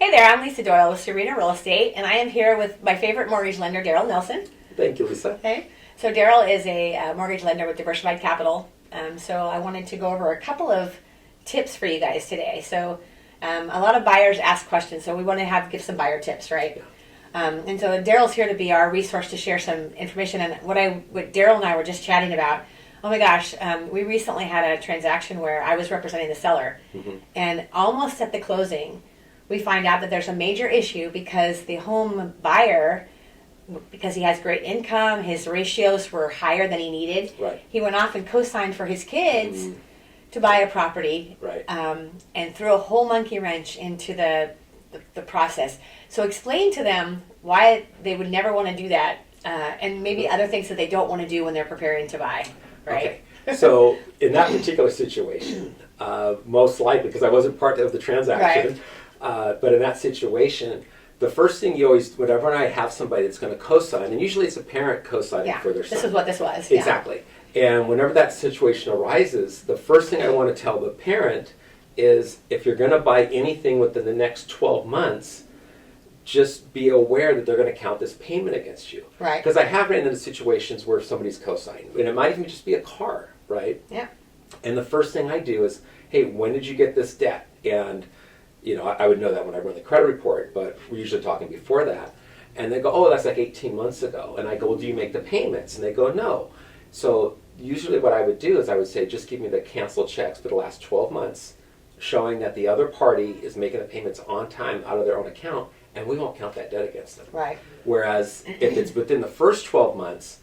Hey there, I'm Lisa Doyle with Sereno Real Estate, and I am here with my favorite mortgage lender, Darrell Nelson. Thank you, Lisa. Okay, so Darrell is a mortgage lender with Diversified Capital. So I wanted to go over a couple of tips for you guys today. So a lot of buyers ask questions, so we want to give some buyer tips, right? Yeah. And so Darrell's here to be our resource to share some information. And what Darrell and I were just chatting about. Oh my gosh, we recently had a transaction where I was representing the seller, and almost at the closing, we find out that there's a major issue because the home buyer, because he has great income, his ratios were higher than he needed. Right. He went off and co-signed for his kids to buy a property, right. And threw a whole monkey wrench into the process. So explain to them why they would never want to do that, and maybe other things that they don't want to do when they're preparing to buy. Right. Okay. So in that particular situation, most likely, because I wasn't part of the transaction, Right. But in that situation, the first thing you always, whenever I have somebody that's going to co-sign, and usually it's a parent co-signing for their son. This is what this was. Exactly. And whenever that situation arises, the first thing I want to tell the parent is if you're going to buy anything within the next 12 months, just be aware that they're going to count this payment against you. Right. Because I have ran into situations where somebody's co-signing, and it might even just be a car, right? Yeah. And the first thing I do is, hey, when did you get this debt? And I would know that when I run the credit report, but we're usually talking before that. And they go, oh, that's like 18 months ago. And I go, well, do you make the payments? And they go, no. So usually what I would do is I would say, just give me the canceled checks for the last 12 months, showing that the other party is making the payments on time out of their own account, and we won't count that debt against them. Right. Whereas if it's within the first 12 months,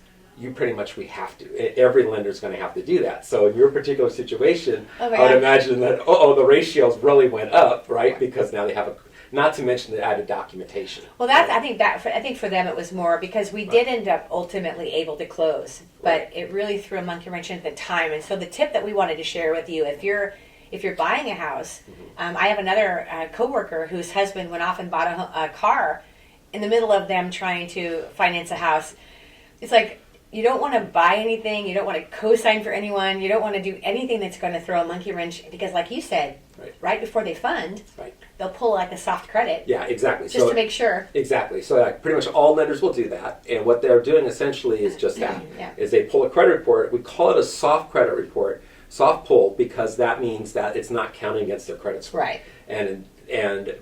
we have to. Every lender's going to have to do that. So in your particular situation, I would imagine that, the ratios really went up, right? Because now they have not to mention the added documentation. Well, I think for them it was more because we did end up ultimately able to close, but it really threw a monkey wrench into the time. And so the tip that we wanted to share with you, if you're buying a house, I have another coworker whose husband went off and bought a car in the middle of them trying to finance a house. It's like, you don't want to buy anything, you don't want to co-sign for anyone, you don't want to do anything that's going to throw a monkey wrench, because like you said, right before they fund, they'll pull like a soft credit. Yeah, exactly. Just to make sure. Exactly. So pretty much all lenders will do that, and what they're doing essentially is just that, is they pull a credit report. We call it a soft credit report, soft pull, because that means that it's not counting against their credit score. Right.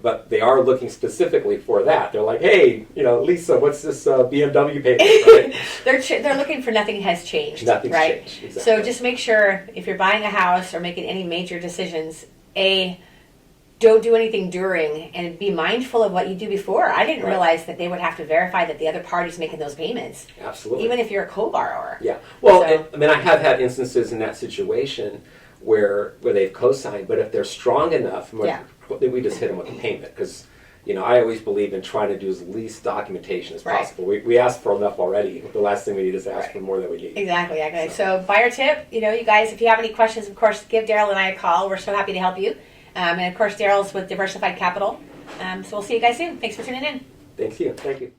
But they are looking specifically for that. They're like, hey, Lisa, what's this BMW payment? Right? They're looking for nothing has changed. Nothing's right? changed. Exactly. So just make sure if you're buying a house or making any major decisions, don't do anything during, and be mindful of what you do before. I didn't realize that they would have to verify that the other party's making those payments. Absolutely. Even if you're a co-borrower. Yeah. Well, I have had instances in that situation where they've co-signed, but if they're strong enough, we just hit them with a payment, because I always believe in trying to do as least documentation as possible. We asked for enough already. The last thing we need is to ask for more than we need. Exactly. So buyer tip, you guys, if you have any questions, of course, give Darrell and I a call. We're so happy to help you. And of course, Darrell's with Diversified Capital. So we'll see you guys soon. Thanks for tuning in. Thank you.